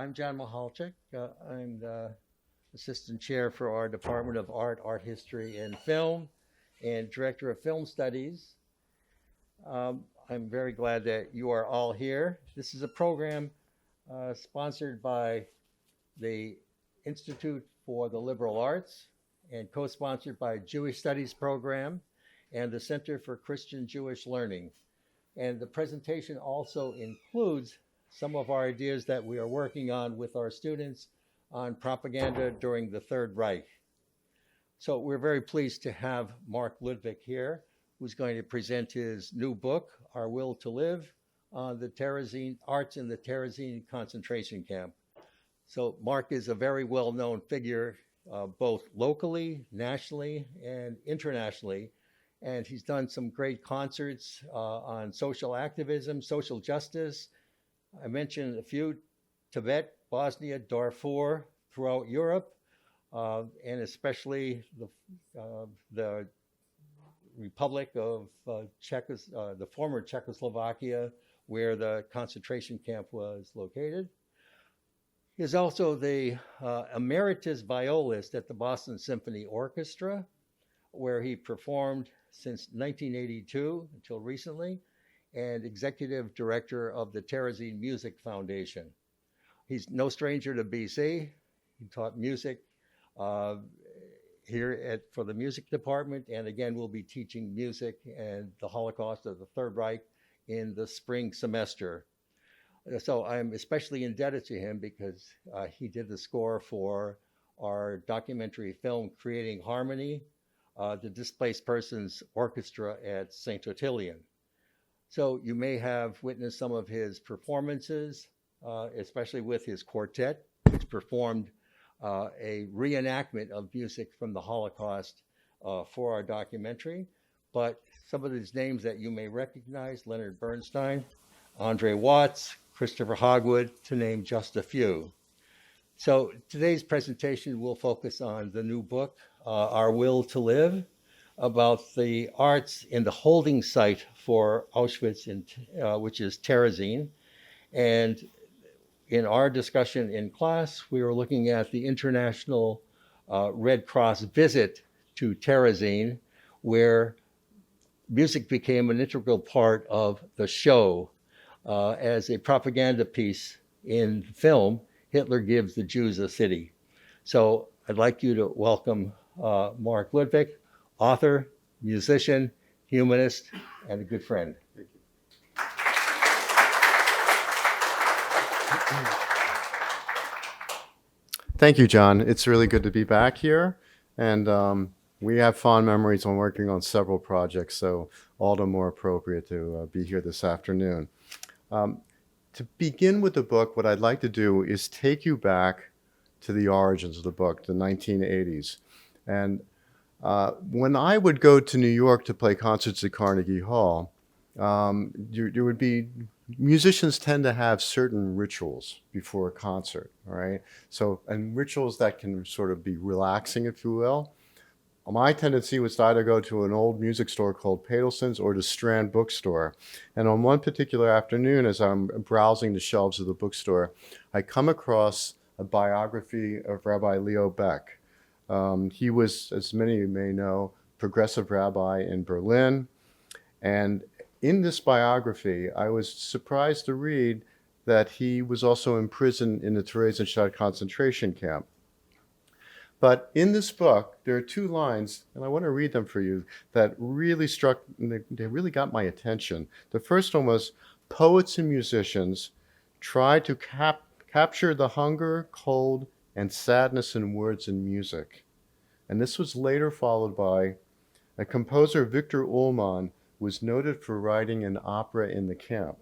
I'm John Mahalchik. I'm the Assistant Chair for our Department of Art, Art History, and Film, and Director of Film Studies. I'm very glad that you are all here. This is a program sponsored by the Institute for the Liberal Arts and co-sponsored by Jewish Studies Program and the Center for Christian Jewish Learning. And the presentation also includes some of our ideas that we are working on with our students on propaganda during the Third Reich. So we're very pleased to have Mark Ludwig here, who's going to present his new book, Our Will to Live, on the Terezin arts in the Terezin concentration camp. So Mark is a very well-known figure, both locally, nationally, and internationally. And he's done some great concerts on social activism, social justice. I mentioned a few: Tibet, Bosnia, Darfur, throughout Europe, and especially the Republic of the former Czechoslovakia, where the concentration camp was located. He is also the emeritus violist at the Boston Symphony Orchestra, where he performed since 1982 until recently, and executive director of the Terezin Music Foundation. He's no stranger to BC. He taught music here for the music department, and again, we'll be teaching music and the Holocaust of the Third Reich in the spring semester. So I'm especially indebted to him because he did the score for our documentary film, Creating Harmony, the Displaced Persons Orchestra at St. Ottilien. So you may have witnessed some of his performances, especially with his quartet, which performed a reenactment of music from the Holocaust for our documentary. But some of these names that you may recognize: Leonard Bernstein, Andre Watts, Christopher Hogwood, to name just a few. So today's presentation will focus on the new book, Our Will to Live, about the arts in the holding site for Auschwitz, which is Terezin. And in our discussion in class, we were looking at the International Red Cross visit to Terezin, where music became an integral part of the show. As a propaganda piece in film, Hitler Gives the Jews a City. So I'd like you to welcome Mark Ludwig, author, musician, humanist, and a good friend. Thank you, John. It's really good to be back here. And we have fond memories on working on several projects, so all the more appropriate to be here this afternoon. To begin with the book, what I'd like to do is take you back to the origins of the book, the 1980s. And when I would go to New York to play concerts at Carnegie Hall, there would be, musicians tend to have certain rituals before a concert, all right? So, and rituals that can sort of be relaxing, if you will. My tendency was to either go to an old music store called Padelson's or the Strand bookstore. And on one particular afternoon, as I'm browsing the shelves of the bookstore, I come across a biography of Rabbi Leo Beck. He was, as many of you may know, progressive rabbi in Berlin. And in this biography, I was surprised to read that he was also imprisoned in the Theresienstadt concentration camp. But in this book, there are two lines, and I want to read them for you, that really they really got my attention. The first one was, poets and musicians try to capture the hunger, cold, and sadness in words and music. And this was later followed by, a composer, Victor Ullmann, was noted for writing an opera in the camp.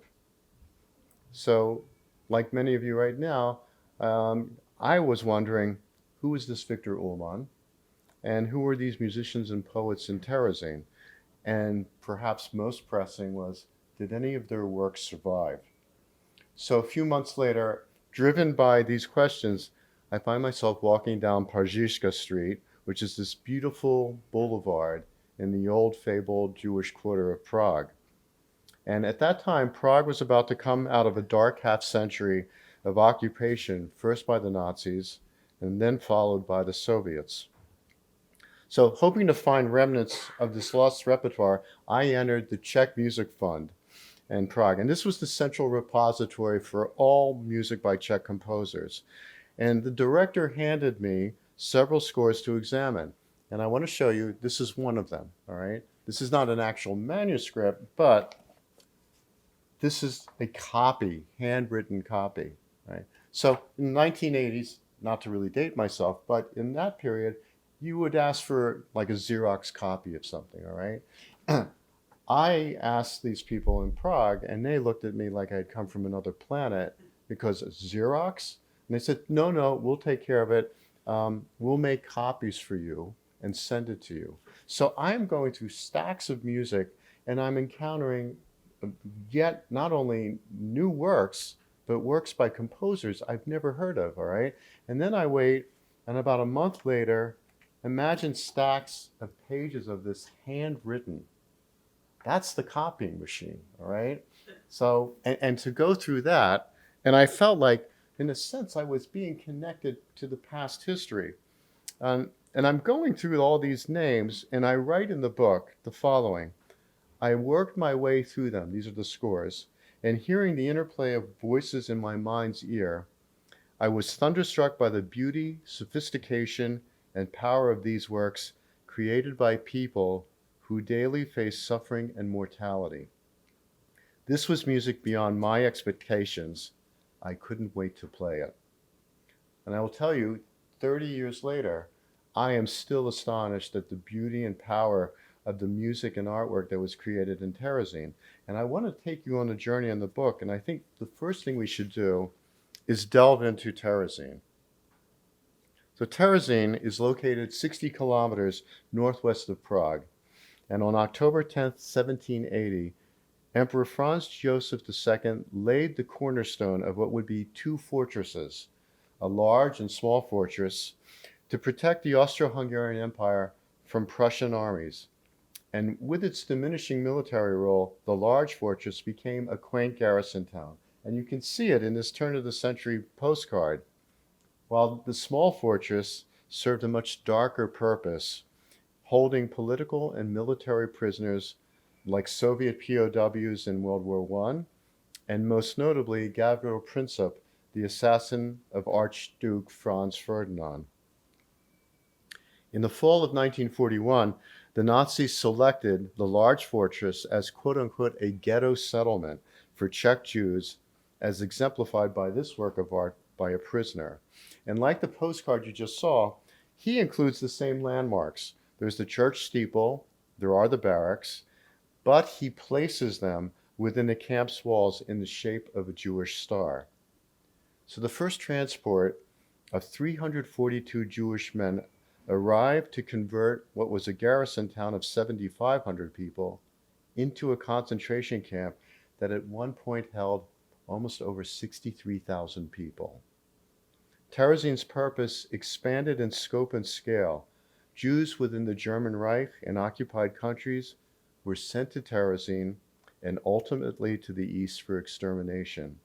So, like many of you right now, I was wondering, who is this Victor Ullmann? And who are these musicians and poets in Terezin? And perhaps most pressing was, did any of their works survive? So a few months later, driven by these questions, I find myself walking down Pařížská Street, which is this beautiful boulevard in the old fabled Jewish quarter of Prague. And at that time, Prague was about to come out of a dark half century of occupation, first by the Nazis and then followed by the Soviets. So, hoping to find remnants of this lost repertoire, I entered the Czech Music Fund in Prague. And this was the central repository for all music by Czech composers. And the director handed me several scores to examine. And I want to show you, this is one of them, all right? This is not an actual manuscript, but this is a copy, handwritten copy, right? So in the 1980s, not to really date myself, but in that period, you would ask for like a Xerox copy of something, all right? I asked these people in Prague, and they looked at me like I had come from another planet because Xerox? And they said, no, we'll take care of it. We'll make copies for you and send it to you. So I'm going through stacks of music, and I'm encountering yet not only new works, but works by composers I've never heard of, all right? And then I wait, and about a month later, imagine stacks of pages of this handwritten. That's the copying machine, all right? So, and to go through that, and I felt like, in a sense, I was being connected to the past history. And I'm going through all these names, and I write in the book the following. I worked my way through them, these are the scores, and hearing the interplay of voices in my mind's ear, I was thunderstruck by the beauty, sophistication, and power of these works created by people who daily face suffering and mortality. This was music beyond my expectations. I couldn't wait to play it. And I will tell you, 30 years later, I am still astonished at the beauty and power of the music and artwork that was created in Terezin. And I want to take you on a journey in the book, and I think the first thing we should do is delve into Terezin. So Terezin is located 60 kilometers northwest of Prague. And on October 10th, 1780, Emperor Franz Joseph II laid the cornerstone of what would be two fortresses, a large and small fortress, to protect the Austro-Hungarian Empire from Prussian armies. And with its diminishing military role, the large fortress became a quaint garrison town. And you can see it in this turn-of-the-century postcard, while the small fortress served a much darker purpose, holding political and military prisoners like Soviet POWs in World War I, and most notably Gavril Princip, the assassin of Archduke Franz Ferdinand. In the fall of 1941, the Nazis selected the large fortress as quote-unquote a ghetto settlement for Czech Jews, as exemplified by this work of art by a prisoner. And like the postcard you just saw, he includes the same landmarks. There's the church steeple, there are the barracks, but he places them within the camp's walls in the shape of a Jewish star. So the first transport of 342 Jewish men arrived to convert what was a garrison town of 7,500 people into a concentration camp that at one point held almost over 63,000 people. Terezin's purpose expanded in scope and scale. Jews within the German Reich and occupied countries were sent to Terezin and ultimately to the east for extermination.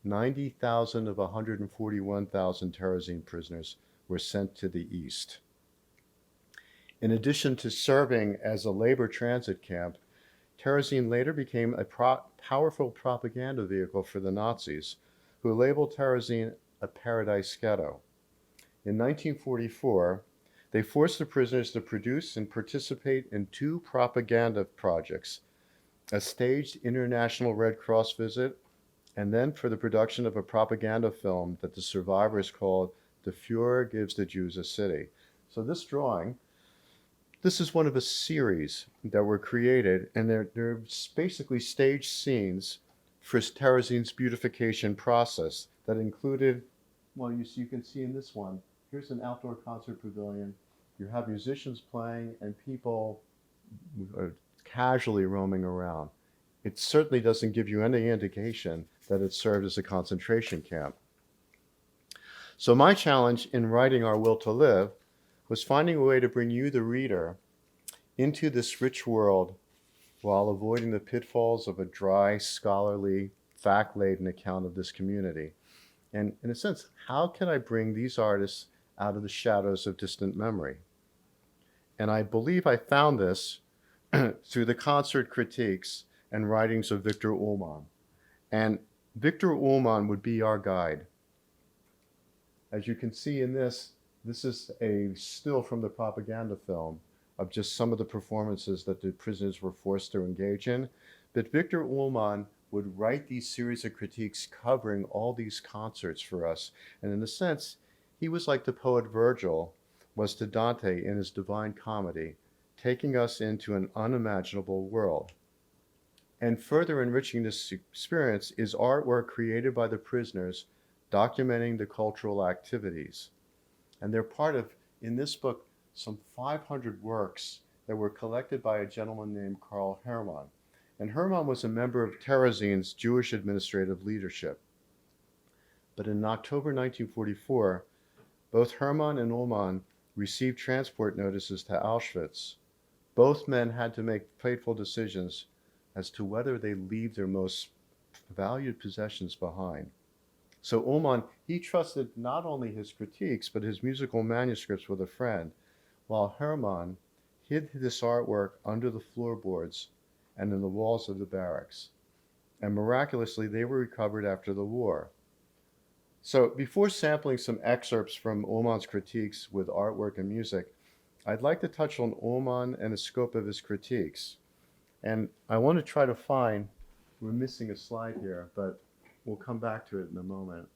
90,000 of 141,000 Terezin prisoners were sent to the east. In addition to serving as a labor transit camp, Terezin later became a powerful propaganda vehicle for the Nazis, who labeled Terezin a paradise ghetto. In 1944, they forced the prisoners to produce and participate in two propaganda projects, a staged international Red Cross visit, and then for the production of a propaganda film that the survivors called The Fuhrer Gives the Jews a City. So this drawing, this is one of a series that were created, and they're basically staged scenes for Terezin's beautification process that included, well, you can see in this one, here's an outdoor concert pavilion. You have musicians playing and people are casually roaming around. It certainly doesn't give you any indication that it served as a concentration camp. So my challenge in writing Our Will to Live was finding a way to bring you, the reader, into this rich world while avoiding the pitfalls of a dry, scholarly, fact-laden account of this community. And in a sense, how can I bring these artists out of the shadows of distant memory? And I believe I found this through the concert critiques and writings of Victor Ullmann. And Victor Ullmann would be our guide. As you can see in this, this is a still from the propaganda film of just some of the performances that the prisoners were forced to engage in. But Victor Ullmann would write these series of critiques covering all these concerts for us. And in a sense, he was like the poet Virgil was to Dante in his Divine Comedy, taking us into an unimaginable world. And further enriching this experience is artwork created by the prisoners documenting the cultural activities. And they're part of, in this book, some 500 works that were collected by a gentleman named Karl Hermann. And Hermann was a member of Terezin's Jewish administrative leadership. But in October 1944, both Hermann and Ullmann received transport notices to Auschwitz. Both men had to make fateful decisions as to whether they leave their most valued possessions behind. So Ullmann, he trusted not only his critiques, but his musical manuscripts with a friend, while Hermann hid this artwork under the floorboards and in the walls of the barracks. And miraculously, they were recovered after the war. So before sampling some excerpts from Ullmann's critiques with artwork and music, I'd like to touch on Ullmann and the scope of his critiques. And I want to try to find, we're missing a slide here, but we'll come back to it in a moment.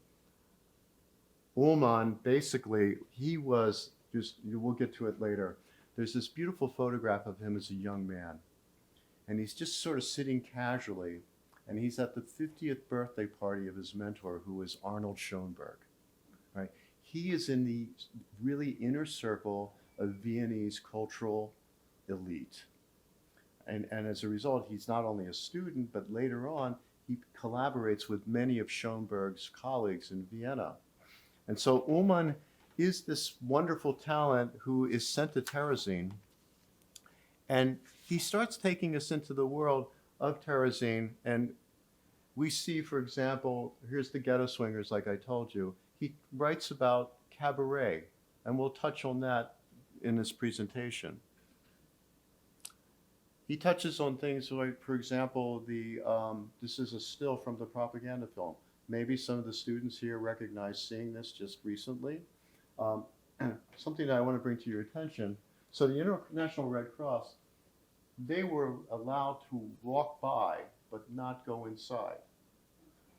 Ullmann, basically, he was, just, we'll get to it later. There's this beautiful photograph of him as a young man. And he's just sort of sitting casually, and he's at the 50th birthday party of his mentor, who is Arnold Schoenberg. Right? He is in the really inner circle of Viennese cultural elite. And as a result, he's not only a student, but later on, he collaborates with many of Schoenberg's colleagues in Vienna. And so Ullmann is this wonderful talent who is sent to Terezin. And he starts taking us into the world of Terezin. And we see, for example, here's the Ghetto Swingers, like I told you. He writes about cabaret, and we'll touch on that in this presentation. He touches on things like, for example, this is a still from the propaganda film. Maybe some of the students here recognize seeing this just recently. Something that I want to bring to your attention. So the International Red Cross, they were allowed to walk by, but not go inside.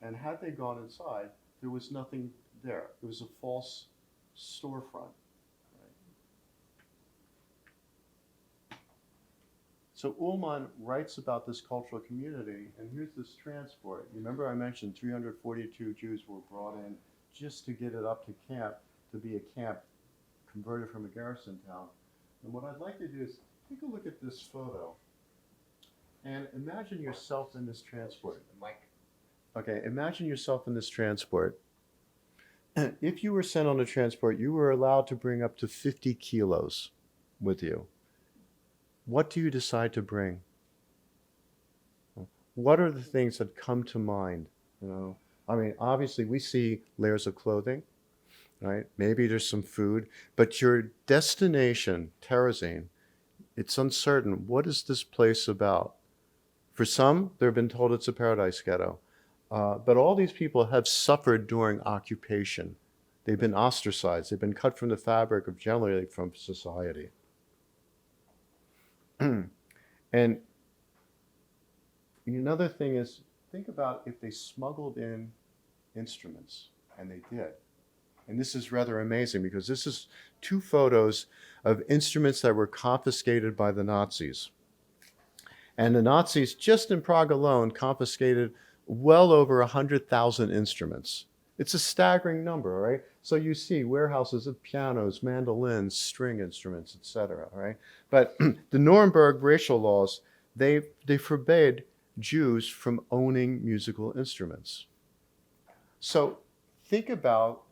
And had they gone inside, there was nothing there. It was a false storefront. So Ullmann writes about this cultural community, and here's this transport. Remember I mentioned 342 Jews were brought in just to get it up to camp, to be a camp converted from a garrison town. And what I'd like to do is take a look at this photo and imagine yourself in this transport. Mike. Okay, imagine yourself in this transport. If you were sent on a transport, you were allowed to bring up to 50 kilos with you. What do you decide to bring? What are the things that come to mind? You know, I mean, obviously we see layers of clothing, right? Maybe there's some food, but your destination, Terezin, it's uncertain. What is this place about? For some, they've been told it's a paradise ghetto. But all these people have suffered during occupation. They've been ostracized. They've been cut from the fabric of generally from society. And another thing is, think about if they smuggled in instruments, and they did. And this is rather amazing because this is 2 photos of instruments that were confiscated by the Nazis. And the Nazis, just in Prague alone, confiscated well over 100,000 instruments. It's a staggering number, right? So you see warehouses of pianos, mandolins, string instruments, etc., right? But the Nuremberg racial laws, they forbade Jews from owning musical instruments. So think about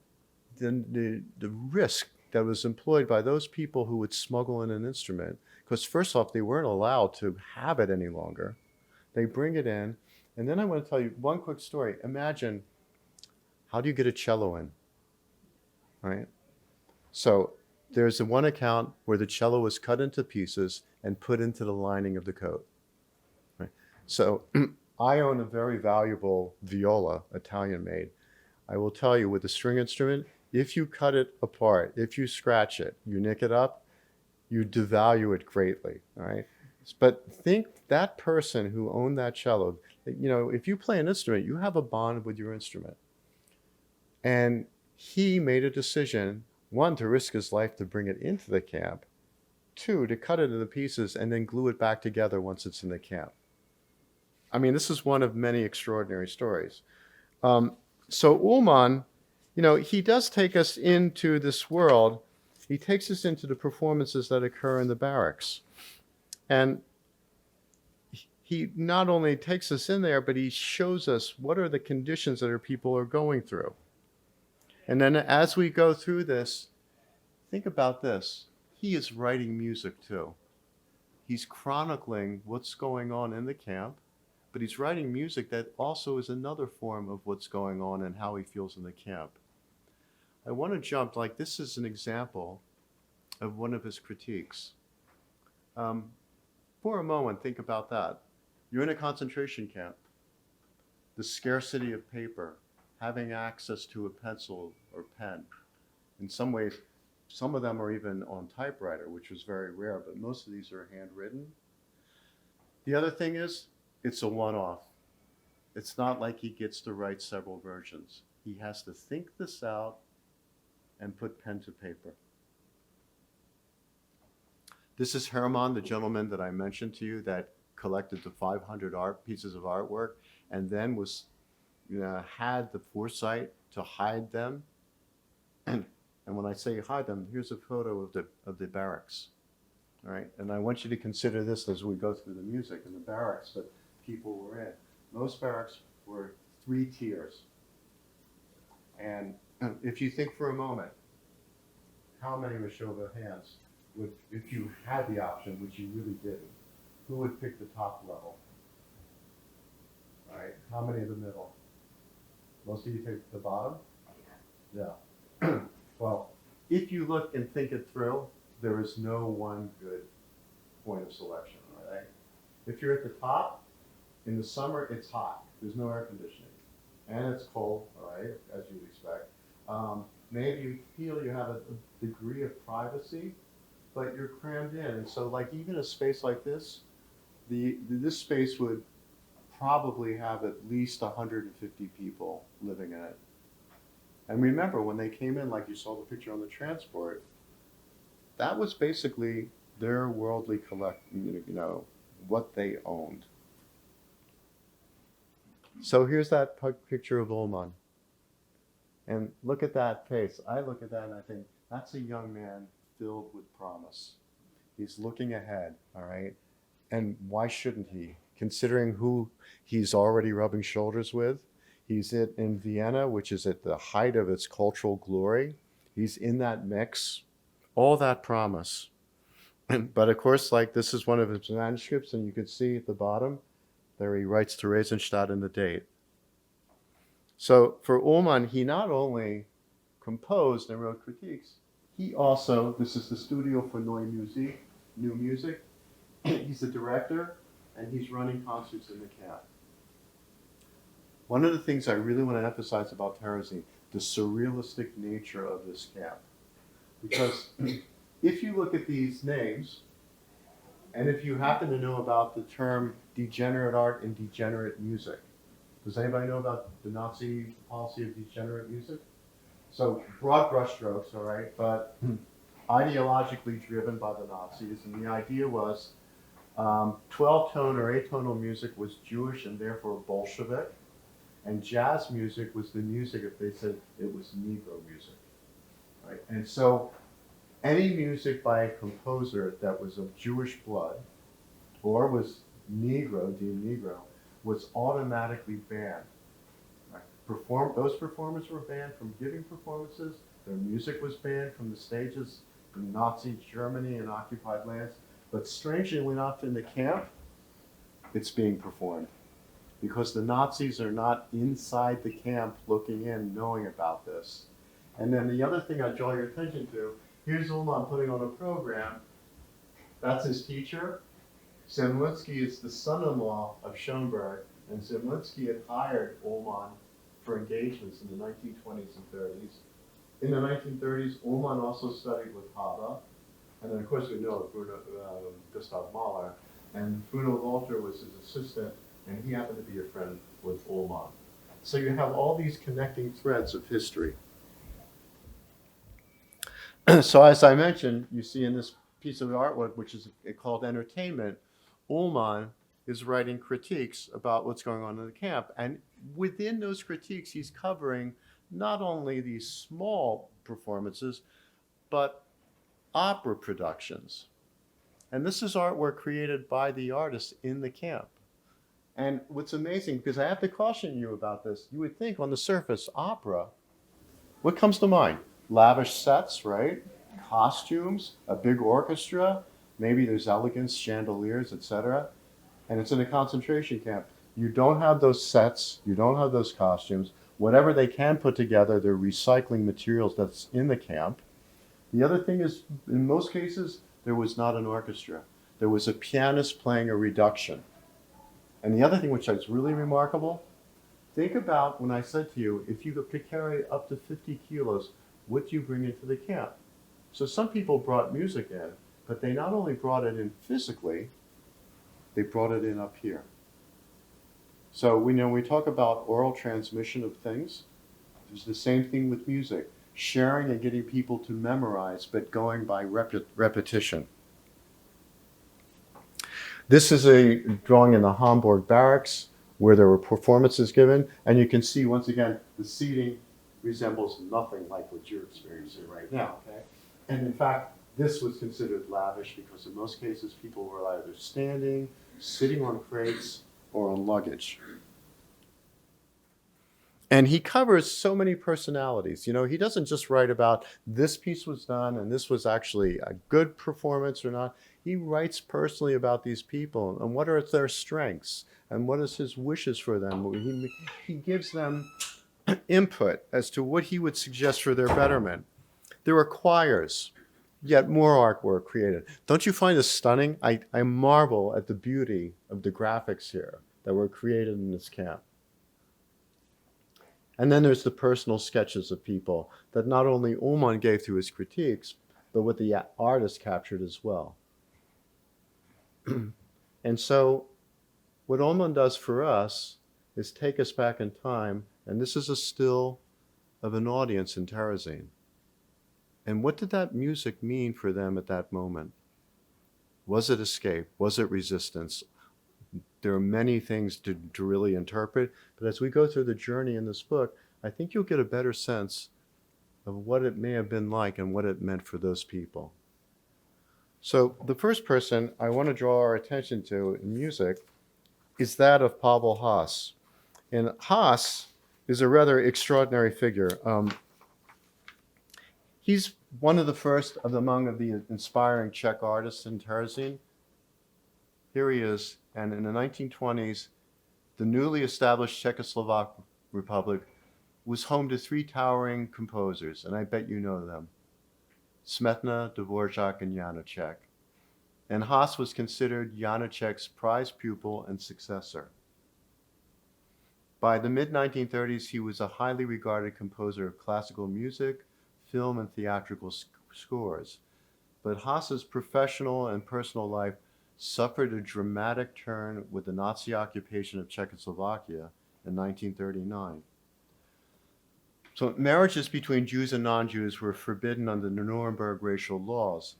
the risk that was employed by those people who would smuggle in an instrument, because first off, they weren't allowed to have it any longer. They bring it in, and then I want to tell you one quick story. Imagine How do you get a cello in? Right? So there's one account where the cello was cut into pieces and put into the lining of the coat. Right? So I own a very valuable viola, Italian made. I will tell you, with a string instrument, if you cut it apart, if you scratch it, you nick it up, you devalue it greatly. All right. But think that person who owned that cello, if you play an instrument, you have a bond with your instrument. And he made a decision, one, to risk his life to bring it into the camp, two, to cut it into pieces and then glue it back together once it's in the camp. I mean, this is one of many extraordinary stories. So Ullman, he does take us into this world. He takes us into the performances that occur in the barracks. And he not only takes us in there, but he shows us what are the conditions that our people are going through. And then as we go through this, think about this. He is writing music too. He's chronicling what's going on in the camp, but he's writing music that also is another form of what's going on and how he feels in the camp. I want to jump, this is an example of one of his critiques. For a moment, think about that. You're in a concentration camp. The scarcity of paper, having access to a pencil or pen. In some ways, some of them are even on typewriter, which was very rare, but most of these are handwritten. The other thing is, it's a one-off. It's not like he gets to write several versions. He has to think this out and put pen to paper. This is Hermann, the gentleman that I mentioned to you that collected the 500 pieces of artwork and then had the foresight to hide them. And when I say hide them, here's a photo of the barracks. All right, and I want you to consider this as we go through the music in the barracks that people were in. Most barracks were 3 tiers. And if you think for a moment, how many would show their hands if you had the option, which you really didn't? Who would pick the top level? All right, how many in the middle? Most of you pick the bottom? Yeah. Well, if you look and think it through, there is no one good point of selection, all right? If you're at the top, in the summer, it's hot. There's no air conditioning. And it's cold, all right, as you'd expect. Maybe you feel you have a degree of privacy, but you're crammed in. And so even a space like this, this space would probably have at least 150 people living in it. And remember, when they came in, like you saw the picture on the transport, that was basically their worldly what they owned. So here's that picture of Ullman. And look at that face. I look at that and I think, that's a young man filled with promise. He's looking ahead, all right? And why shouldn't he? Considering who he's already rubbing shoulders with. He's in Vienna, which is at the height of its cultural glory. He's in that mix. All that promise. But of course, this is one of his manuscripts, and you can see at the bottom, there he writes Theresienstadt in the date. So for Ullman, he not only composed and wrote critiques, he also, this is the Studio for Neue Musik, New Music. He's the director, and he's running concerts in the camp. One of the things I really want to emphasize about Terezin, the surrealistic nature of this camp. Because if you look at these names, and if you happen to know about the term degenerate art and degenerate music, does anybody know about the Nazi policy of degenerate music? So broad brushstrokes, all right, but ideologically driven by the Nazis. And the idea was 12-tone or atonal music was Jewish and therefore Bolshevik. And jazz music was the music, if they said it was Negro music. Right? And so any music by a composer that was of Jewish blood or was deemed Negro, was automatically banned. Right? Those performers were banned from giving performances. Their music was banned from the stages in Nazi Germany and occupied lands. But strangely enough, in the camp, it's being performed. because the Nazis are not inside the camp looking in, knowing about this. And then the other thing I draw your attention to, here's Ullmann putting on a program. That's his teacher. Zemlinsky is the son-in-law of Schoenberg, and Zemlinsky had hired Ullmann for engagements in the 1920s and 30s. In the 1930s, Ullmann also studied with Haber, and then of course we know Gustav Mahler, and Bruno Walter was his assistant, and he happened to be a friend with Ullmann. So you have all these connecting threads of history. So as I mentioned, you see in this piece of artwork, which is called Entertainment, Ullmann is writing critiques about what's going on in the camp. And within those critiques, he's covering not only these small performances, but opera productions. And this is artwork created by the artists in the camp. And what's amazing, because I have to caution you about this, you would think on the surface, opera, what comes to mind? Lavish sets, right? Costumes, a big orchestra, maybe there's elegance, chandeliers, etc. And it's in a concentration camp. You don't have those sets, you don't have those costumes. Whatever they can put together, they're recycling materials that's in the camp. The other thing is, in most cases, there was not an orchestra. There was a pianist playing a reduction. And the other thing which is really remarkable, think about when I said to you, if you could carry up to 50 kilos, what do you bring into the camp? So some people brought music in, but they not only brought it in physically, they brought it in up here. So we talk about oral transmission of things. There's the same thing with music, sharing and getting people to memorize, but going by repetition. This is a drawing in the Hamburg barracks where there were performances given, and you can see once again the seating resembles nothing like what you're experiencing right now. Okay? And in fact, this was considered lavish because in most cases people were either standing, sitting on crates, or on luggage. And he covers so many personalities. He doesn't just write about this piece was done and this was actually a good performance or not. He writes personally about these people and what are their strengths and what is his wishes for them. He gives them input as to what he would suggest for their betterment. There are choirs, yet more artwork created. Don't you find this stunning? I marvel at the beauty of the graphics here that were created in this camp. And then there's the personal sketches of people that not only Ullmann gave through his critiques, but what the artist captured as well. And so what Ullmann does for us is take us back in time, and this is a still of an audience in Terezin. And what did that music mean for them at that moment? Was it escape? Was it resistance? There are many things to really interpret, but as we go through the journey in this book, I think you'll get a better sense of what it may have been like and what it meant for those people. So the first person I want to draw our attention to in music is that of Pavel Haas. And Haas is a rather extraordinary figure. He's one of the first among the inspiring Czech artists in Terezin. Here he is, and in the 1920s, the newly established Czechoslovak Republic was home to three towering composers, and I bet you know them: Smetana, Dvorak, and Janacek. And Haas was considered Janacek's prize pupil and successor. By the mid-1930s, he was a highly regarded composer of classical music, film, and theatrical scores. But Haas's professional and personal life suffered a dramatic turn with the Nazi occupation of Czechoslovakia in 1939. So marriages between Jews and non-Jews were forbidden under the Nuremberg racial laws,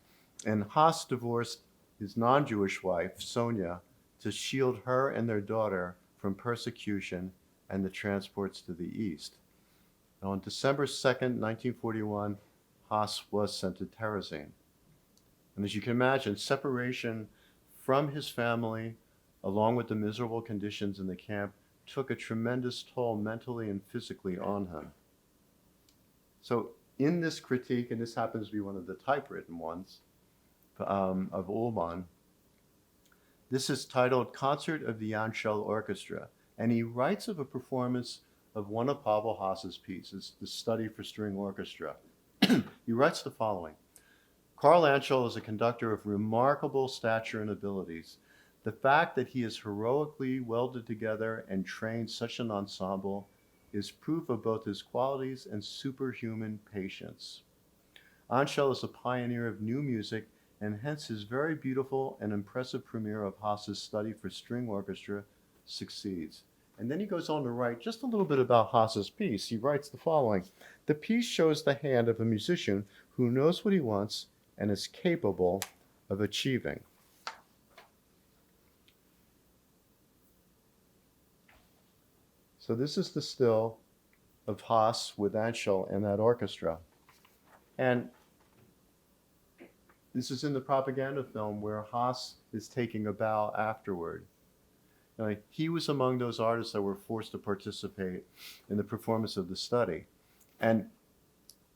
and Haas divorced his non-Jewish wife, Sonia, to shield her and their daughter from persecution and the transports to the east. And on December 2nd, 1941, Haas was sent to Terezin. And as you can imagine, separation from his family, along with the miserable conditions in the camp, took a tremendous toll mentally and physically on him. So in this critique, and this happens to be one of the typewritten ones of Ullmann, this is titled Concert of the Janschel Orchestra. And he writes of a performance of one of Pavel Haas's pieces, The Study for String Orchestra. He writes the following: Carl Anschel is a conductor of remarkable stature and abilities. The fact that he has heroically welded together and trained such an ensemble is proof of both his qualities and superhuman patience. Anschel is a pioneer of new music, and hence his very beautiful and impressive premiere of Haas's Study for String Orchestra succeeds. And then he goes on to write just a little bit about Haas's piece. He writes the following: the piece shows the hand of a musician who knows what he wants and is capable of achieving. So this is the still of Haas with Anschel and that orchestra. And this is in the propaganda film where Haas is taking a bow afterward. Now, he was among those artists that were forced to participate in the performance of the study. And,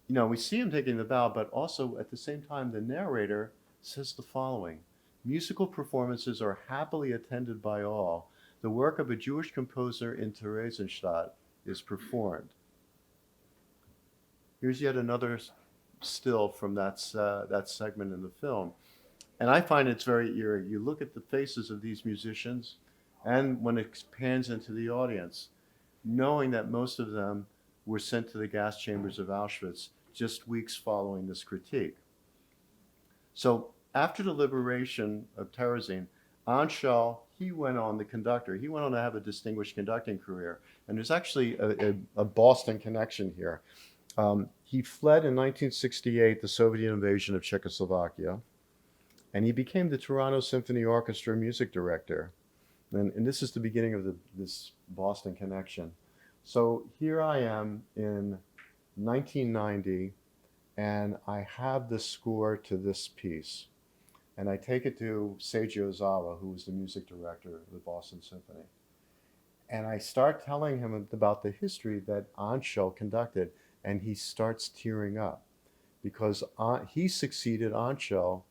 we see him taking the bow, but also at the same time, the narrator says the following: musical performances are happily attended by all. The work of a Jewish composer in Terezin is performed. Here's yet another still from that segment in the film. And I find it's very eerie. You look at the faces of these musicians, and when it pans into the audience, knowing that most of them were sent to the gas chambers of Auschwitz just weeks following this critique. So after the liberation of Terezin, Anschel, he went on to have a distinguished conducting career. And there's actually a Boston connection here. He fled in 1968 the Soviet invasion of Czechoslovakia, and he became the Toronto Symphony Orchestra music director. And this is the beginning of this Boston connection. So here I am in 1990, and I have the score to this piece. And I take it to Seiji Ozawa, who was the music director of the Boston Symphony. And I start telling him about the history that Anschel conducted, and he starts tearing up because he succeeded Anschel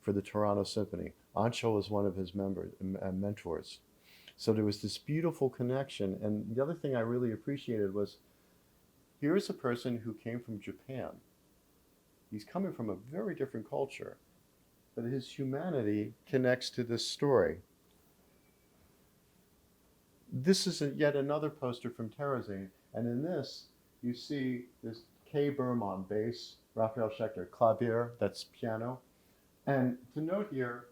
for the Toronto Symphony. Anschel was one of his mentors. So there was this beautiful connection. And the other thing I really appreciated was, here is a person who came from Japan. He's coming from a very different culture, but his humanity connects to this story. This is yet another poster from Terezin, and in this, you see this K. Berman bass, Raphael Schechter clavier, that's piano. And to note here,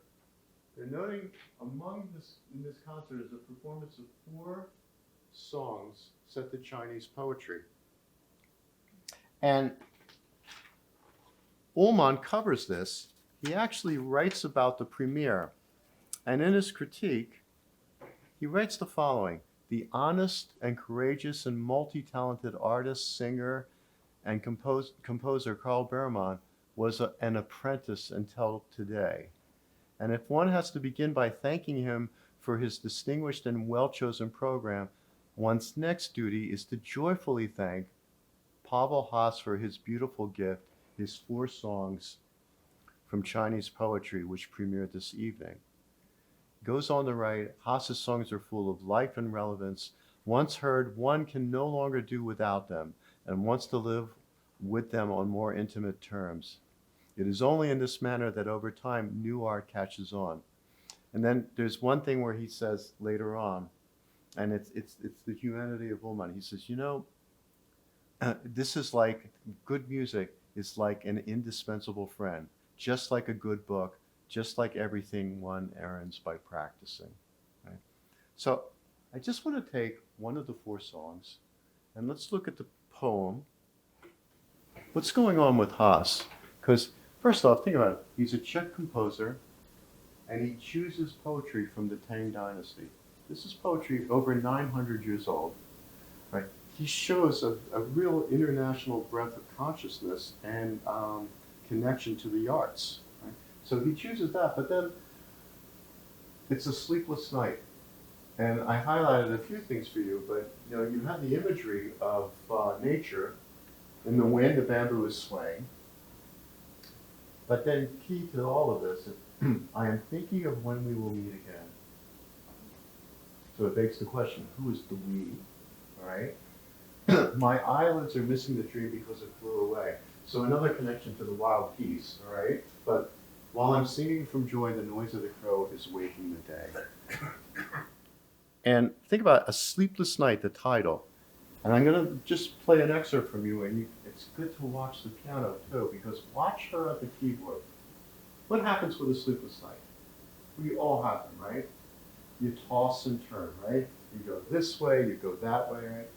they're noting in this concert is a performance of 4 songs set to Chinese poetry. And Ullmann covers this. He actually writes about the premiere. And in his critique, he writes the following: the honest and courageous and multi-talented artist, singer, and composer Karl Berman was an apprentice until today. And if one has to begin by thanking him for his distinguished and well-chosen program, one's next duty is to joyfully thank Pavel Haas for his beautiful gift, his 4 songs from Chinese poetry, which premiered this evening. Goes on to write, Haas's songs are full of life and relevance. Once heard, one can no longer do without them and wants to live with them on more intimate terms. It is only in this manner that over time new art catches on. And then there's one thing where he says later on, and it's the humanity of Ullmann. He says, this is like good music is like an indispensable friend, just like a good book, just like everything one earns by practicing. Right? So I just want to take one of the 4 songs and let's look at the poem. What's going on with Haas? Because first off, think about it. He's a Czech composer and he chooses poetry from the Tang Dynasty. This is poetry over 900 years old. Right? He shows a real international breadth of consciousness and connection to the arts. Right? So he chooses that, but then it's a sleepless night. And I highlighted a few things for you, but you have the imagery of nature. In the wind, the bamboo is swaying. But then key to all of this, I am thinking of when we will meet again. So it begs the question, who is the we, all right? My eyelids are missing the dream because it flew away. So another connection to the wild geese, all right? But while I'm singing from joy, the noise of the crow is waking the day. And think about A Sleepless Night, the title. And I'm going to just play an excerpt from you, and it's good to watch the piano too, because watch her at the keyboard. What happens with a sleepless night? We all have them, right? You toss and turn, right? You go this way, you go that way, right?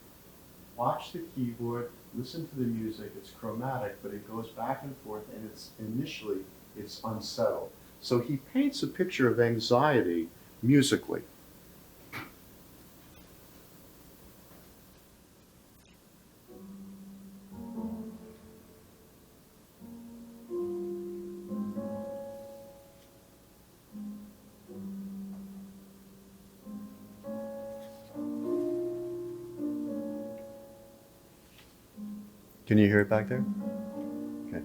Watch the keyboard, listen to the music. It's chromatic, but it goes back and forth, and it's unsettled. So he paints a picture of anxiety musically. Can you hear it back there? Okay.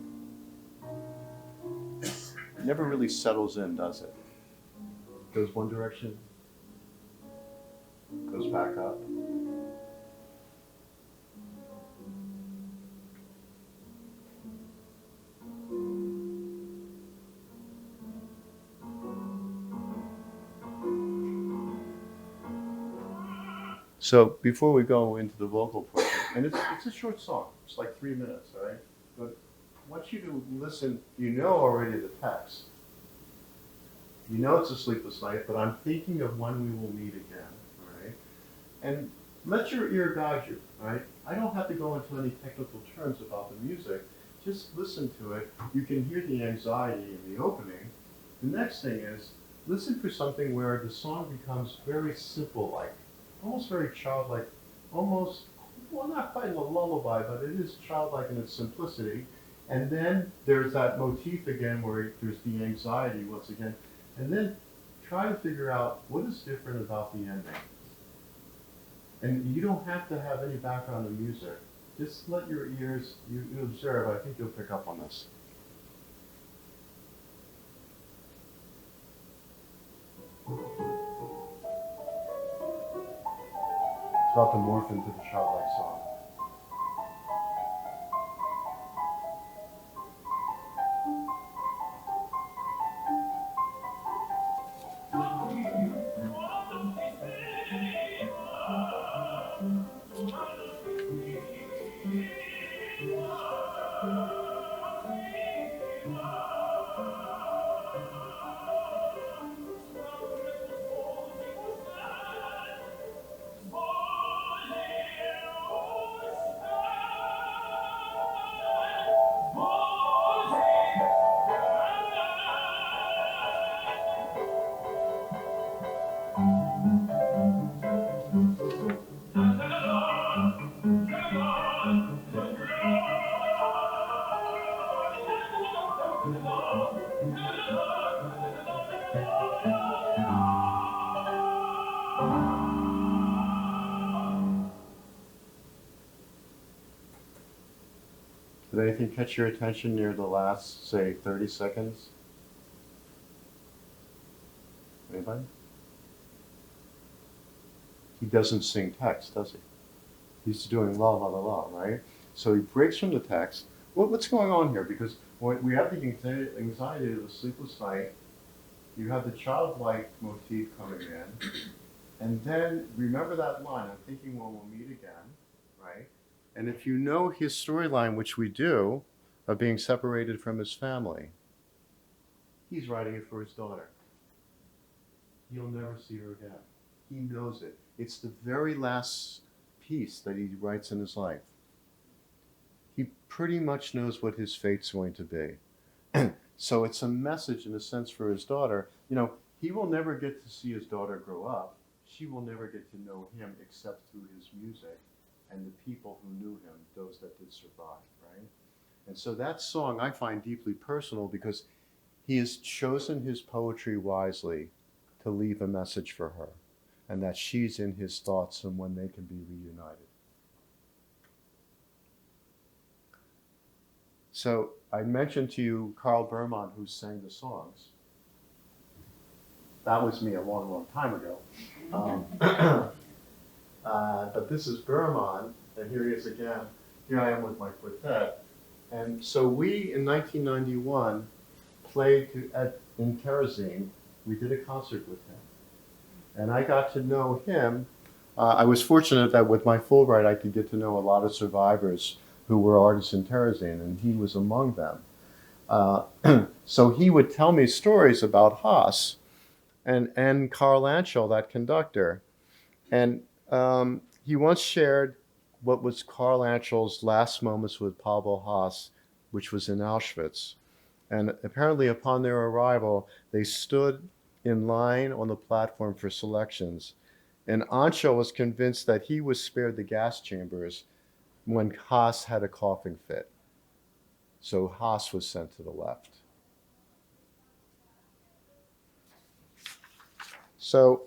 It never really settles in, does it? Goes one direction, goes back up. So before we go into the vocal portion, and it's a short song, it's like 3 minutes, all right? But I want you to listen. You know already the text. You know it's a sleepless night, but I'm thinking of when we will meet again, all right? And let your ear guide you, all right? I don't have to go into any technical terms about the music. Just listen to it. You can hear the anxiety in the opening. The next thing is, listen for something where the song becomes very simple-like, almost very childlike, almost, well, not quite a lullaby, but it is childlike in its simplicity. And then there's that motif again where there's the anxiety once again. And then try to figure out what is different about the ending. And you don't have to have any background in music. Just let your ears, you observe. I think you'll pick up on this. It's about to morph into the childlike song. Did anything catch your attention near the last, say, 30 seconds? Anybody? He doesn't sing text, does he? He's doing la la la la, right? So he breaks from the text. What's going on here? Because when we have the anxiety of the sleepless night, you have the childlike motif coming in, and then remember that line, I'm thinking when we'll meet again, right? And if you know his storyline, which we do, of being separated from his family, he's writing it for his daughter. He'll never see her again. He knows it. It's the very last piece that he writes in his life. He pretty much knows what his fate's going to be. So it's a message, in a sense, for his daughter. You know, he will never get to see his daughter grow up. She will never get to know him except through his music and the people who knew him, those that did survive, right? And so that song I find deeply personal because he has chosen his poetry wisely to leave a message for her, and that she's in his thoughts and when they can be reunited. So I mentioned to you Carl Berman, who sang the songs. That was me a long, long time ago. But this is Berman, and here he is again. Here I am with my quartet. And so we, in 1991, played in Terezin. We did a concert with him. And I got to know him. I was fortunate that with my Fulbright, I could get to know a lot of survivors who were artists in Terezin, and he was among them. So he would tell me stories about Haas and Carl Anschel, that conductor. And he once shared what was Carl Anschel's last moments with Pavel Haas, which was in Auschwitz. And apparently, upon their arrival, they stood in line on the platform for selections. And Anschel was convinced that he was spared the gas chambers when Haas had a coughing fit. So Haas was sent to the left. So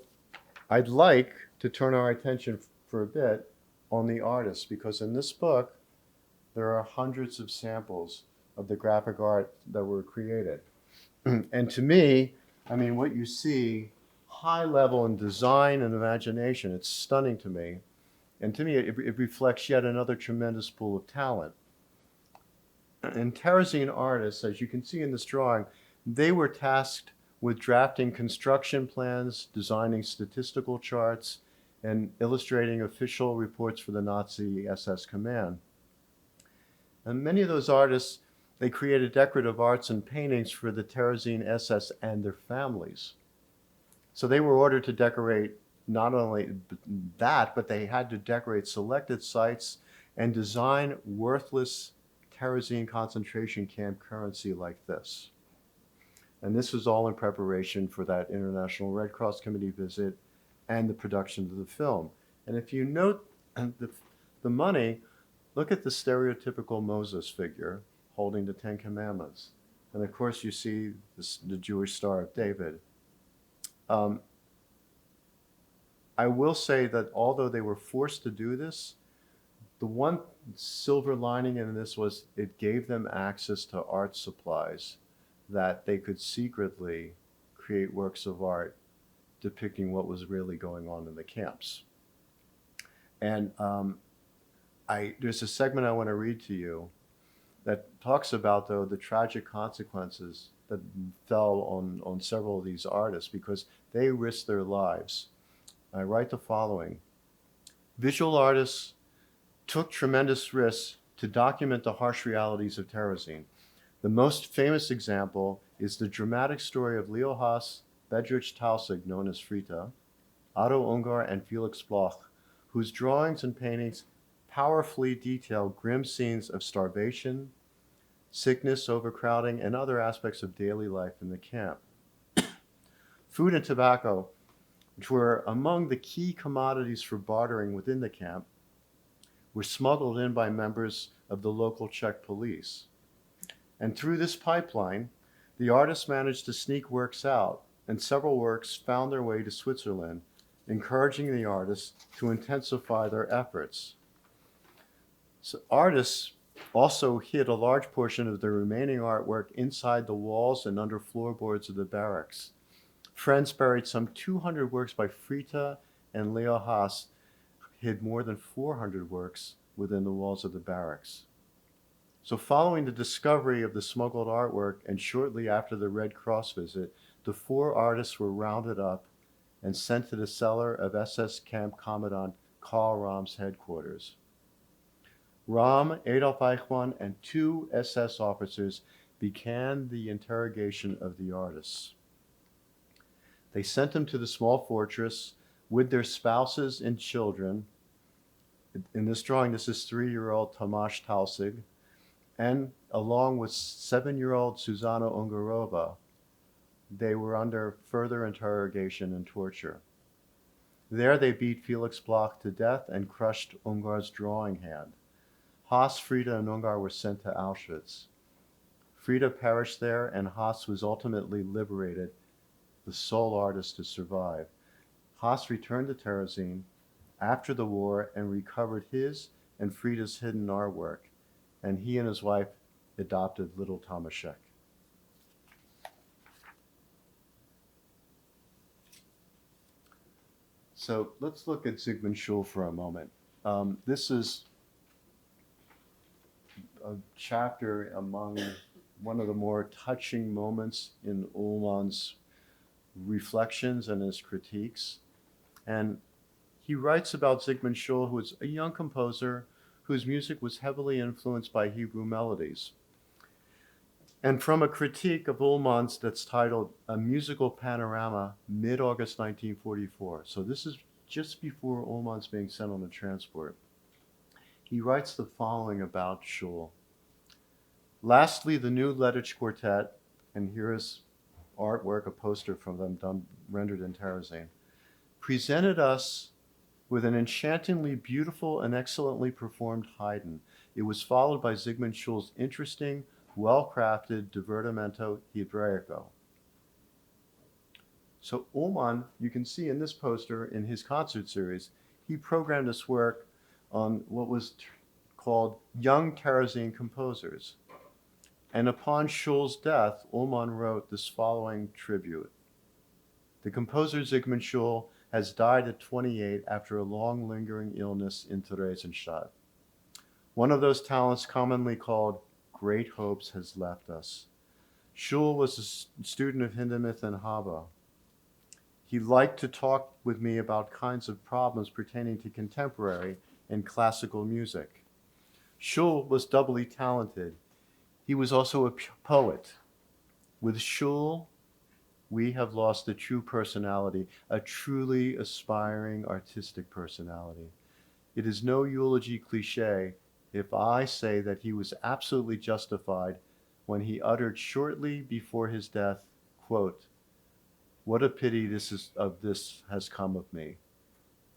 I'd like to turn our attention for a bit on the artists, because in this book, there are hundreds of samples of the graphic art that were created. And to me, I mean, what you see, high level in design and imagination, it's stunning to me. And to me, it reflects yet another tremendous pool of talent. And Terezin artists, as you can see in this drawing, they were tasked with drafting construction plans, designing statistical charts, and illustrating official reports for the Nazi SS command. And many of those artists, they created decorative arts and paintings for the Terezin SS and their families. So they were ordered to decorate not only that, but they had to decorate selected sites and design worthless Terezin concentration camp currency like this. And this was all in preparation for that International Red Cross Committee visit and the production of the film. And if you note the money, look at the stereotypical Moses figure holding the Ten Commandments. And of course, you see the Jewish Star of David. I will say that although they were forced to do this, the one silver lining in this was it gave them access to art supplies that they could secretly create works of art depicting what was really going on in the camps. And there's a segment I want to read to you that talks about, though, the tragic consequences that fell on several of these artists because they risked their lives. I write the following: visual artists took tremendous risks to document the harsh realities of Terezin. The most famous example is the dramatic story of Leo Haas, Bedřich Tausig, known as Frita, Otto Ungar, and Felix Bloch, whose drawings and paintings powerfully detail grim scenes of starvation, sickness, overcrowding, and other aspects of daily life in the camp. Food and tobacco, which were among the key commodities for bartering within the camp, were smuggled in by members of the local Czech police. And through this pipeline, the artists managed to sneak works out, and several works found their way to Switzerland, encouraging the artists to intensify their efforts. So artists also hid a large portion of their remaining artwork inside the walls and under floorboards of the barracks. Friends buried some 200 works by Frita, and Leo Haas hid more than 400 works within the walls of the barracks. So following the discovery of the smuggled artwork and shortly after the Red Cross visit, the 4 artists were rounded up and sent to the cellar of SS Camp Commandant Karl Rahm's headquarters. Rahm, Adolf Eichmann, and 2 SS officers began the interrogation of the artists. They sent them to the small fortress with their spouses and children. In this drawing, this is 3-year-old Tomáš Tausig, and along with 7-year-old Zuzana Ungarova, they were under further interrogation and torture. There they beat Felix Bloch to death and crushed Ungar's drawing hand. Haas, Frita, and Ungar were sent to Auschwitz. Frita perished there, and Haas was ultimately liberated, the sole artist to survive. Haas returned to Terezin after the war and recovered his and Frita's hidden artwork, and he and his wife adopted little Tomášek. So let's look at Sigmund Schul for a moment. This is a chapter among one of the more touching moments in Ullmann's reflections and his critiques. And he writes about Sigmund Schul, who was a young composer whose music was heavily influenced by Hebrew melodies. And from a critique of Ullmann's that's titled A Musical Panorama, mid-August 1944. So this is just before Ullmann's being sent on a transport. He writes the following about Schul. Lastly, the new Ludwig Quartet, and here is artwork, a poster from them done, rendered in Terezin, presented us with an enchantingly beautiful and excellently performed Haydn. It was followed by Sigmund Schul's interesting, well-crafted Divertimento Hebraico. So Ullmann, you can see in this poster in his concert series, he programmed this work on what was called Young Terezin Composers. And upon Schul's death, Ullmann wrote this following tribute. The composer Sigmund Schul has died at 28 after a long lingering illness in Theresienstadt. One of those talents commonly called great hopes has left us. Schul was a student of Hindemith and Haber. He liked to talk with me about kinds of problems pertaining to contemporary and classical music. Schul was doubly talented. He was also a poet. With Schul, we have lost a true personality, a truly aspiring artistic personality. It is no eulogy cliche if I say that he was absolutely justified when he uttered shortly before his death, quote, "What a pity this has come of me."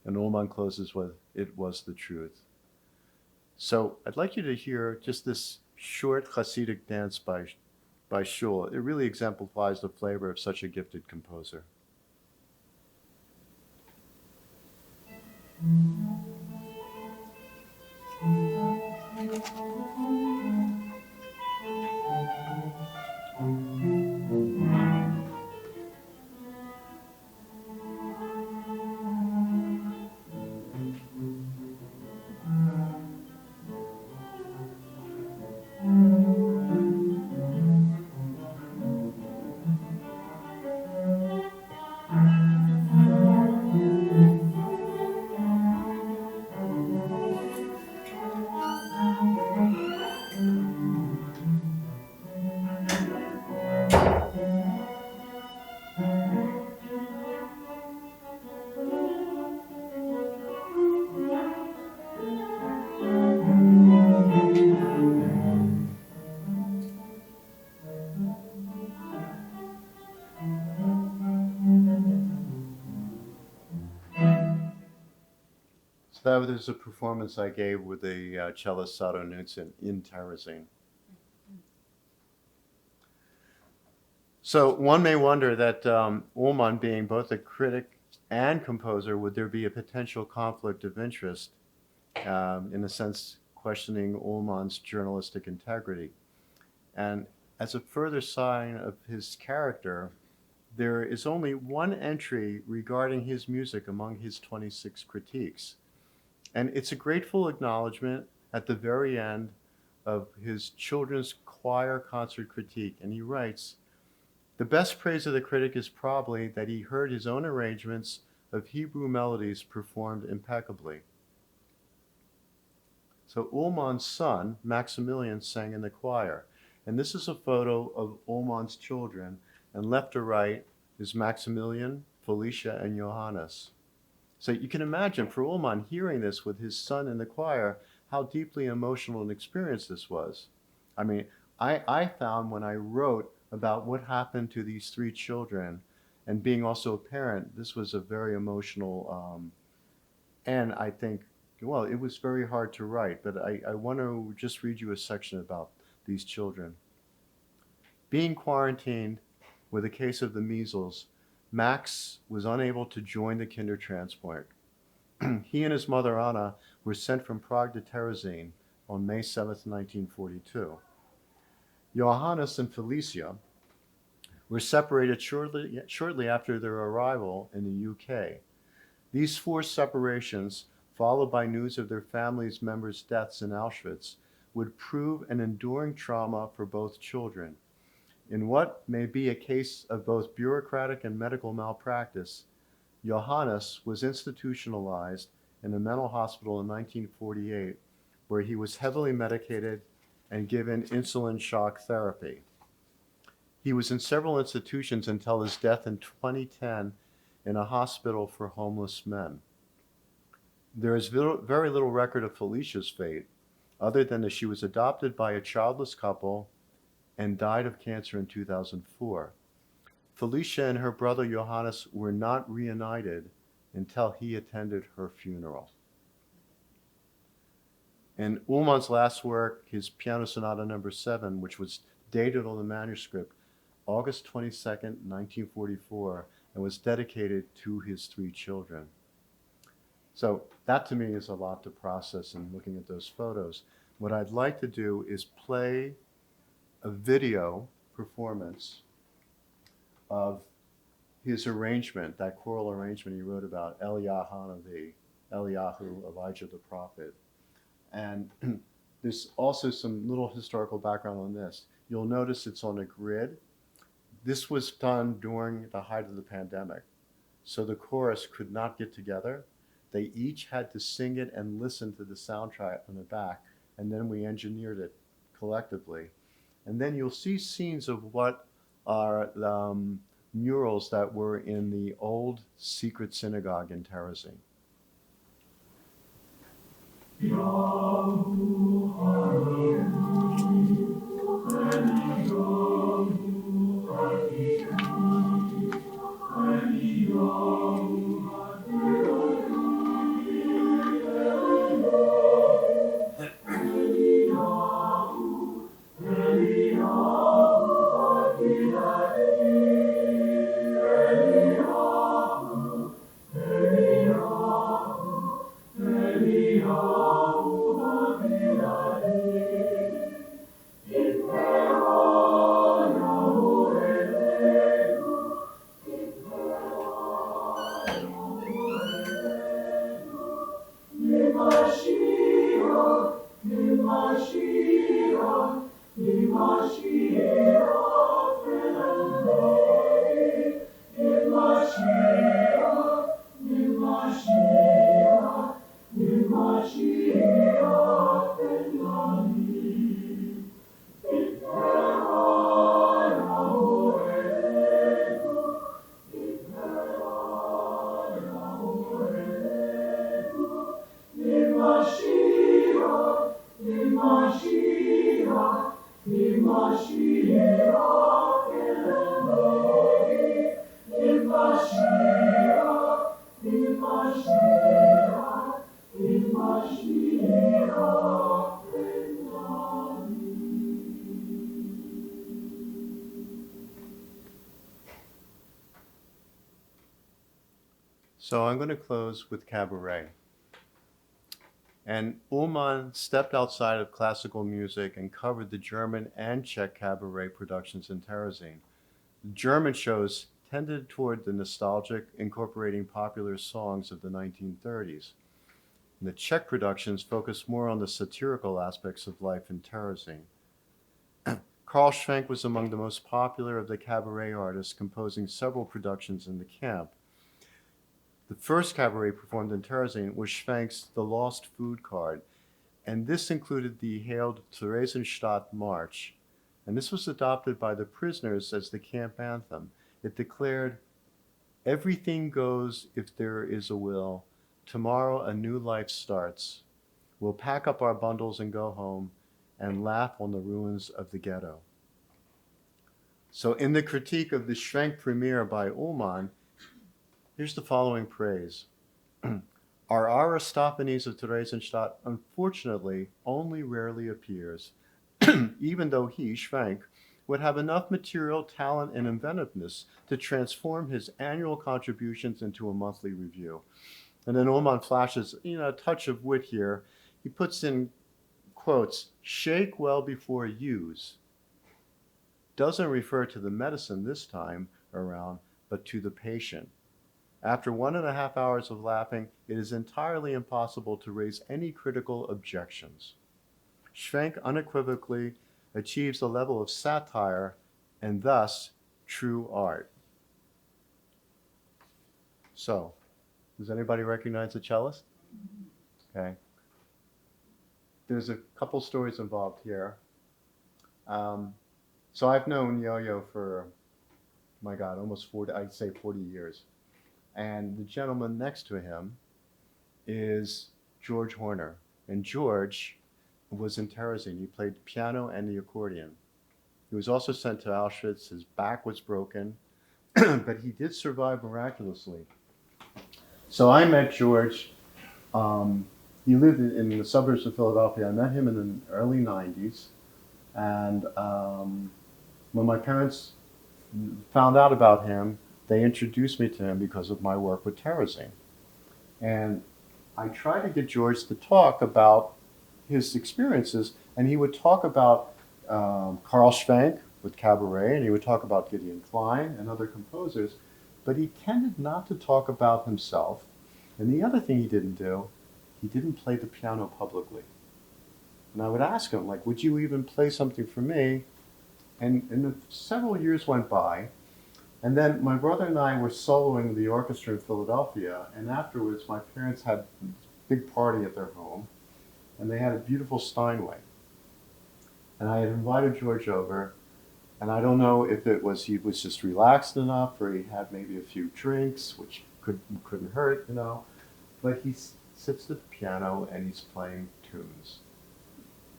And Ullmann closes with, "It was the truth." So I'd like you to hear just this short Hasidic dance by Schul. It really exemplifies the flavor of such a gifted composer. So that was a performance I gave with the cellist Sado Knudsen in Terezin. So one may wonder that Ullmann, being both a critic and composer, would there be a potential conflict of interest, in a sense questioning Ullmann's journalistic integrity? And as a further sign of his character, there is only one entry regarding his music among his 26 critiques. And it's a grateful acknowledgement at the very end of his children's choir concert critique. And he writes, "The best praise of the critic is probably that he heard his own arrangements of Hebrew melodies performed impeccably." So Ullmann's son, Maximilian, sang in the choir. And this is a photo of Ullmann's children. And left to right is Maximilian, Felicia, and Johannes. So you can imagine for Ullmann hearing this with his son in the choir, how deeply emotional an experience this was. I mean, I found when I wrote about what happened to these three children and being also a parent, this was a very emotional, and I think, well, it was very hard to write, but I want to just read you a section about these children. Being quarantined with a case of the measles, Max was unable to join the Kindertransport. He and his mother Anna were sent from Prague to Terezin on May 7th, 1942. Johannes and Felicia were separated shortly after their arrival in the UK. These forced separations, followed by news of their families' members' deaths in Auschwitz, would prove an enduring trauma for both children. In what may be a case of both bureaucratic and medical malpractice, Johannes was institutionalized in a mental hospital in 1948, where he was heavily medicated and given insulin shock therapy. He was in several institutions until his death in 2010 in a hospital for homeless men. There is very little record of Felicia's fate, other than that she was adopted by a childless couple and died of cancer in 2004. Felicia and her brother Johannes were not reunited until he attended her funeral. In Ullmann's last work, his Piano Sonata No. 7, which was dated on the manuscript August 22nd, 1944, and was dedicated to his 3 children. So that to me is a lot to process in looking at those photos. What I'd like to do is play a video performance of his arrangement, that choral arrangement he wrote about, Eliyahu, Elijah the prophet. And there's also some little historical background on this. You'll notice it's on a grid. This was done during the height of the pandemic. So the chorus could not get together. They each had to sing it and listen to the soundtrack on the back, and then we engineered it collectively. And then you'll see scenes of what are murals that were in the old secret synagogue in Terezin. So I'm going to close with cabaret. And Ullmann stepped outside of classical music and covered the German and Czech cabaret productions in Terezin. The German shows tended toward the nostalgic, incorporating popular songs of the 1930s. And the Czech productions focused more on the satirical aspects of life in Terezin. Karl Schwenk was among the most popular of the cabaret artists, composing several productions in the camp. The first cabaret performed in Terezin was Schwenk's The Lost Food Card, and this included the hailed Theresienstadt March, and this was adopted by the prisoners as the camp anthem. It declared, "Everything goes if there is a will. Tomorrow a new life starts. We'll pack up our bundles and go home and laugh on the ruins of the ghetto." So in the critique of the Schwenk premiere by Ullmann, here's the following praise. Our Aristophanes of Theresienstadt unfortunately only rarely appears, even though he, Schwenk, would have enough material, talent, and inventiveness to transform his annual contributions into a monthly review. And then Ullmann flashes, a touch of wit here. He puts in quotes, "Shake well before use." Doesn't refer to the medicine this time around, but to the patient. After 1.5 hours of laughing, it is entirely impossible to raise any critical objections. Schwenk unequivocally achieves a level of satire and thus true art. So, does anybody recognize the cellist? Okay. There's a couple stories involved here. So I've known Yo-Yo for, my God, almost 40, I'd say 40 years. And the gentleman next to him is George Horner. And George was in Terezin. He played the piano and the accordion. He was also sent to Auschwitz. His back was broken, but he did survive miraculously. So I met George. He lived in the suburbs of Philadelphia. I met him in the early 90s. And when my parents found out about him, they introduced me to him because of my work with Terezin. And I tried to get George to talk about his experiences, and he would talk about Carl Schwenk with Cabaret, and he would talk about Gideon Klein and other composers, but he tended not to talk about himself. And the other thing he didn't do, he didn't play the piano publicly. And I would ask him, like, would you even play something for me? And several years went by, and then my brother and I were soloing the orchestra in Philadelphia, and afterwards my parents had a big party at their home, and they had a beautiful Steinway. And I had invited George over, and I don't know if it was he was just relaxed enough, or he had maybe a few drinks, which couldn't hurt, you know. But he sits at the piano and he's playing tunes.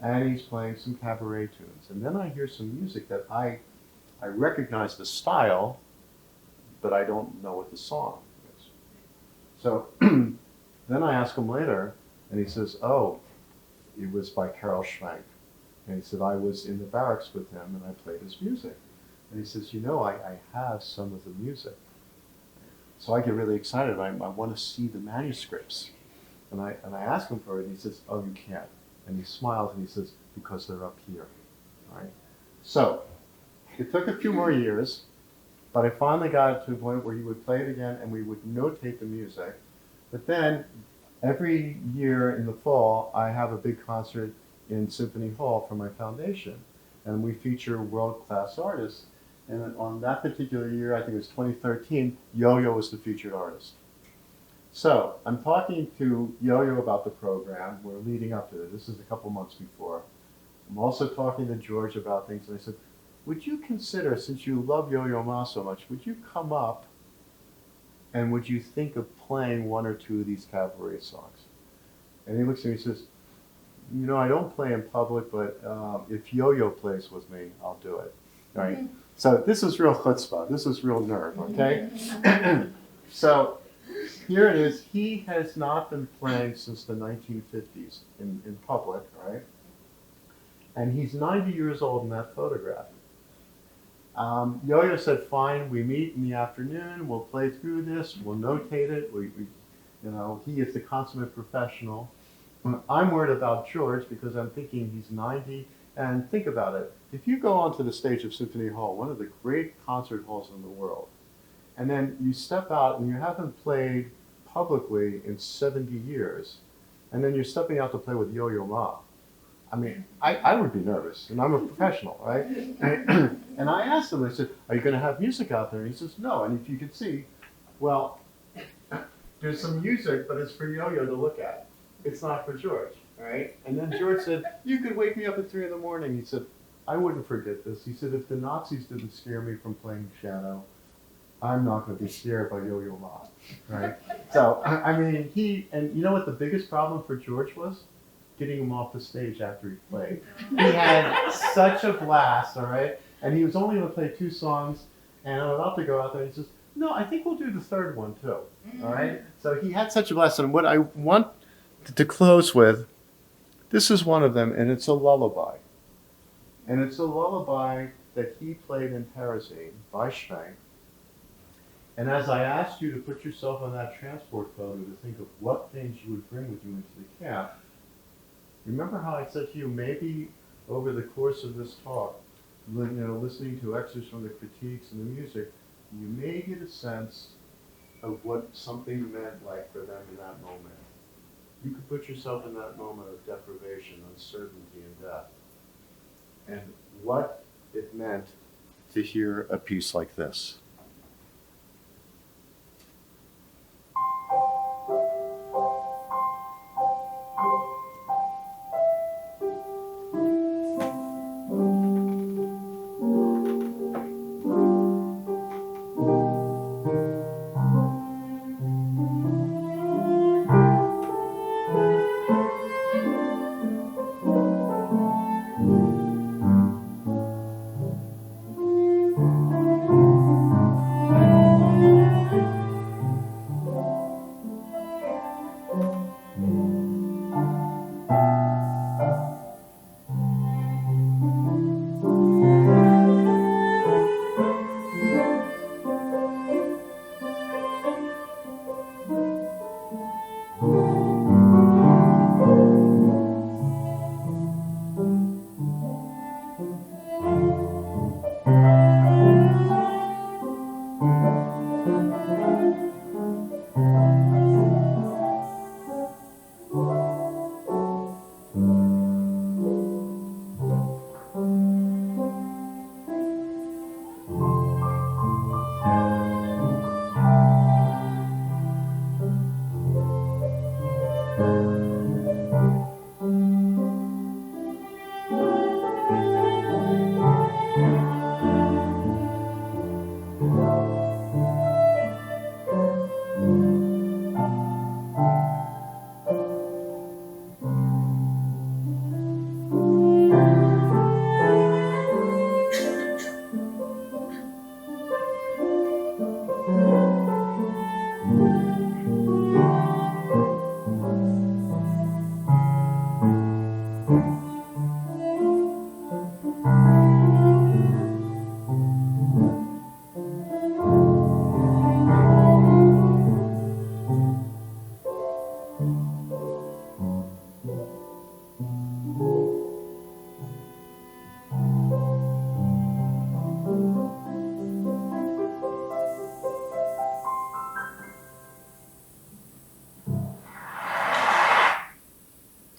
And he's playing some cabaret tunes. And then I hear some music that I recognize the style, but I don't know what the song is. So then I ask him later, and he says, oh, it was by Carl Schwenk. And he said, I was in the barracks with him and I played his music. And he says, you know, I have some of the music. So I get really excited. I want to see the manuscripts. And I ask him for it, and he says, oh, you can't. And he smiles and he says, because they're up here. All right? So it took a few more years, but I finally got it to the point where he would play it again and we would notate the music. But then every year in the fall, I have a big concert in Symphony Hall for my foundation. And we feature world-class artists. And on that particular year, I think it was 2013, Yo-Yo was the featured artist. So I'm talking to Yo-Yo about the program. We're leading up to it. This is a couple months before. I'm also talking to George about things. And I said, would you consider, since you love Yo-Yo Ma so much, would you come up and would you think of playing one or two of these cabaret songs? And he looks at me and says, you know, I don't play in public, but if Yo-Yo plays with me, I'll do it. All right? So this is real chutzpah. This is real nerve, okay? So here it is. He has not been playing since the 1950s in public, right? And he's 90 years old in that photograph. Yo-Yo said, fine, we meet in the afternoon, we'll play through this, we'll notate it, you know, he is the consummate professional. I'm worried about George because I'm thinking he's 90, and think about it. If you go onto the stage of Symphony Hall, one of the great concert halls in the world, and then you step out and you haven't played publicly in 70 years, and then you're stepping out to play with Yo-Yo Ma. I mean, I would be nervous, and I'm a professional, right? And I asked him, I said, are you going to have music out there? And he says, no. And if you could see, well, there's some music, but it's for Yo-Yo to look at. It's not for George, right? And then George said, you could wake me up at 3 in the morning. He said, I wouldn't forget this. He said, if the Nazis didn't scare me from playing piano, I'm not going to be scared by Yo-Yo Ma, right? So, I mean, and you know what the biggest problem for George was? Getting him off the stage after he played. He had such a blast, all right? And he was only going to play 2 songs, and I'm about to go out there, and he says, no, I think we'll do the 3rd one too, all right? So he had such a blast, and what I want to close with, this is one of them, and it's a lullaby. And it's a lullaby that he played in Terezin by Schwenk. And as I asked you to put yourself on that transport photo to think of what things you would bring with you into the camp, remember how I said to you, maybe over the course of this talk, listening to excerpts from the critiques and the music, you may get a sense of what something meant like for them in that moment. You could put yourself in that moment of deprivation, uncertainty, and death. And what it meant to hear a piece like this.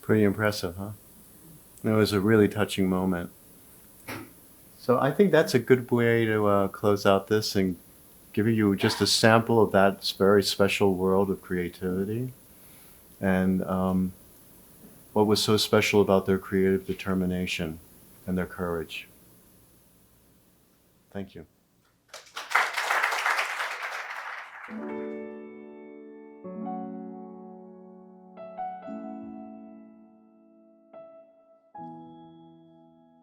Pretty impressive, huh? It was a really touching moment. So I think that's a good way to close out this and give you just a sample of that very special world of creativity and what was so special about their creative determination and their courage. Thank you.